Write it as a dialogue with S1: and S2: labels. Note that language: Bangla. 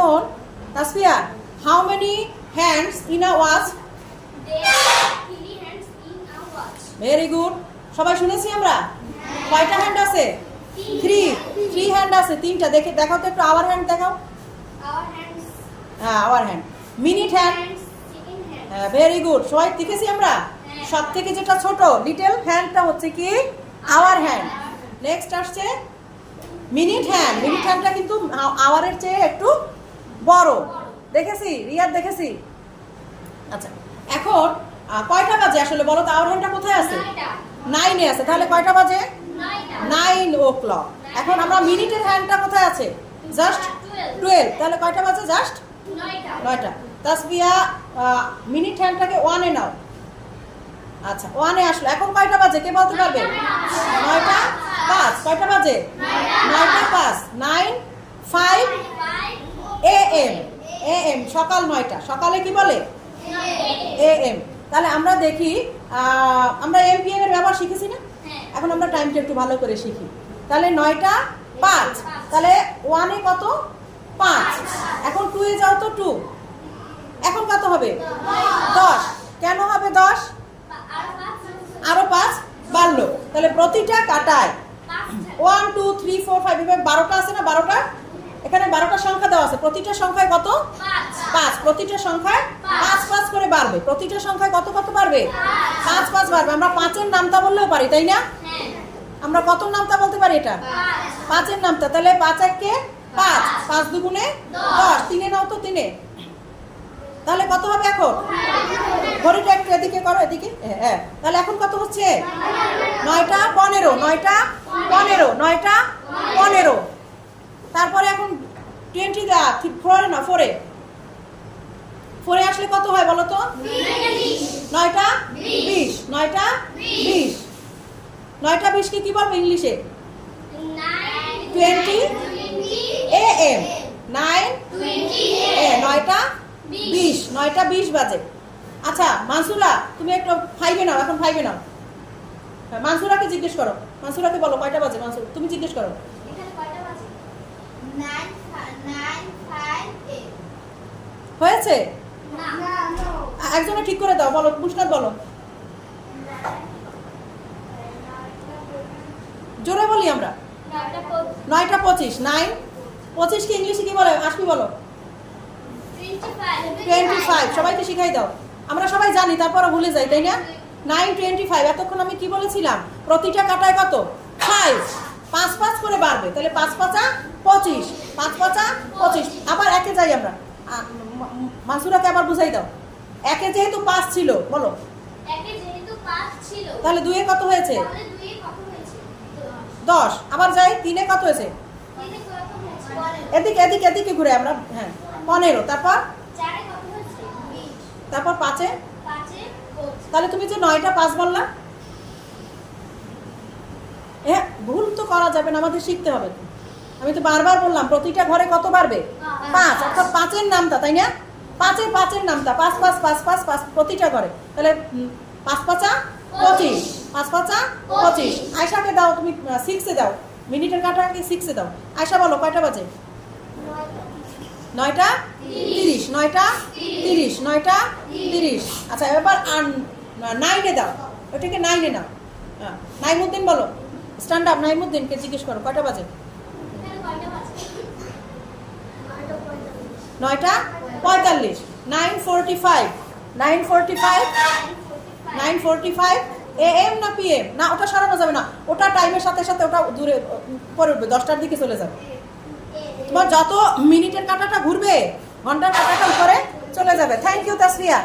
S1: এখন Tasfia, how many hands in a watch? Very good. সবাই শুনেছি আমরা? কয়টা হ্যান্ড আছে? থ্রি হ্যান্ড আছে, তিনটা। দেখে দেখাও তো একটু, আওয়ার হ্যান্ড দেখাও। হ্যাঁ, আওয়ার হ্যান্ড। Minute hand. হ্যাঁ, ভেরি গুড। সবাই শিখেছি আমরা। সব থেকে যেটা ছোট লিটল হ্যান্ডটা হচ্ছে কি আওয়ার হ্যান্ড। নেক্সট আসছে মিনিট হ্যান্ড। মিনিট হ্যান্ডটা কিন্তু আওয়ারের চেয়ে একটু বড়। দেখেছি রিয়াদ, দেখেছি। আচ্ছা, এখন কয়টা বাজে আসলে বলো তো? আওয়ার হ্যান্ডটা কোথায় আছে? 9-এ আছে। তাহলে কয়টা বাজে? 9 o'clock। এখন আমরা মিনিটের হ্যান্ডটা কোথায় আছে? জাস্ট 12। তাহলে কয়টা বাজে? জাস্ট 9টা। তাসফিয়া, মিনিট হ্যান্ডটাকে 1-এ নাও। আচ্ছা, 1-এ আসলো। এখন কয়টা বাজে কে বলতে পারবে? 9:05। কয়টা বাজে? 9:05। 9:05 AM। AM সকাল 9টা। সকালে কি বলে? AM। তাহলে আমরা দেখি, আমরা এমপিএম এর ব্যবহার শিখেছি না? এখন আমরা টাইমটা একটু ভালো করে শিখি। তাহলে 9:05। তাহলে 1-এ কত? 5। এখন 2-এ যাও তো, 2। এখন কত হবে? 10। কেন হবে 10? আরো 5 বাড়লো। তাহলে প্রতিটা কাটায় 1 2 3 4 5 এভাবে 12টা আছে না? 12টা। এখানে 12টা সংখ্যা দেওয়া আছে। প্রতিটা সংখ্যায় কত? 5। প্রতিটা সংখ্যায় 5 5 করে বাড়বে। প্রতিটা সংখ্যায় কত কত বাড়বে? 5 5 বাড়বে। আমরা 5-এর নামতা বললেও পারি, তাই না? আমরা কত নামতা বলতে পারি? এটা 5-এর নামতা। তাহলে 5 1-কে 5, 5 2-গুণে 10। 3-এ নাও তো, 3-এ। তাহলে কত হবে এখন? ঘড়িটা একটু এদিকে করো, এদিকে। হ্যাঁ, তাহলে এখন কত হচ্ছে? 9:15। 9:15। 9:15। তারপরে এখন 20 দা 4 না 4-এ। 4-এ আসলে কত হয় বলো তো? 9:20। 9:20। 9:20 কি বলবো ইংলিশে? 20 AM। 9:20। 9:20 বাজে। আচ্ছা মানসুরা, তুমি একটু 5-এ নাও। এখন 5-এ নাও। মানসুরাকে জিজ্ঞেস করো। মানসুরাকে বলো কয়টা বাজে। মানসুর, তুমি জিজ্ঞেস করো। হয়েছে? একজনে ঠিক করে দাও। বলো মুশনাদ, বলো। জোরে বলি আমরা। 9:25। 9:25 কি ইংলিশে কি বলে? আসবি বলো। 25। সবাইকে শিখাই দাও। আমরা সবাই জানি, তারপরে ভুলে যাই, তাই না? 9:25। এতক্ষণ আমি কি বলেছিলাম? প্রতিটা কাটায় কত? 5 5 5 করে বাড়বে। তাহলে 5 5 25। 5 5 25। আবার একে যাই আমরা। মানসুরাকে আবার বুঝাই দাও। একে যেহেতু 5 ছিল, বলো। তাহলে 2-এ কত হয়েছে? 10। আবার যাই, 3-এ কত হয়েছে? এদিকে এদিকে এদিকে ঘুরে আমরা। হ্যাঁ, 15। তারপর 5-এ। তাহলে তুমি যে 9:05 বললা, হ্যাঁ ভুল তো করা যাবে না, আমাদের শিখতে হবে। আমি তো বারবার বললাম প্রতিটা ঘরে কত বাড়বে? 5। অর্থাৎ 5-এর নামতা, তাই না? 5-এর নামতা 5 5 5 5 5 প্রতিটা ঘরে। তাহলে 5 5 25। 5 5 25। আয়শাকে দাও তুমি, 6-এ দাও। মিনিটের কাটাকে 6-এ দাও। আয়শা বলো কয়টা বাজে? 9:30। 9:30। 9:30। আচ্ছা এবার 9-এ দাও। ওইটাকে 9-এ নাও। নাইমুদ্দিন বলো। Stand up. নাইমুদ্দিনকে জিজ্ঞেস করো কয়টা বাজে? 9:45। 9:45। 9:45 AM না PM? না, ওটা সরানো যাবে না। ওটা টাইমের সাথে সাথে ওটা দূরে পরে উঠবে, 10টার দিকে চলে যাবে। তোমার যত মিনিটের কাঁটাটা ঘুরবে, ঘন্টার কাঁটাটা উপরে চলে যাবে। Thank you Tasfia.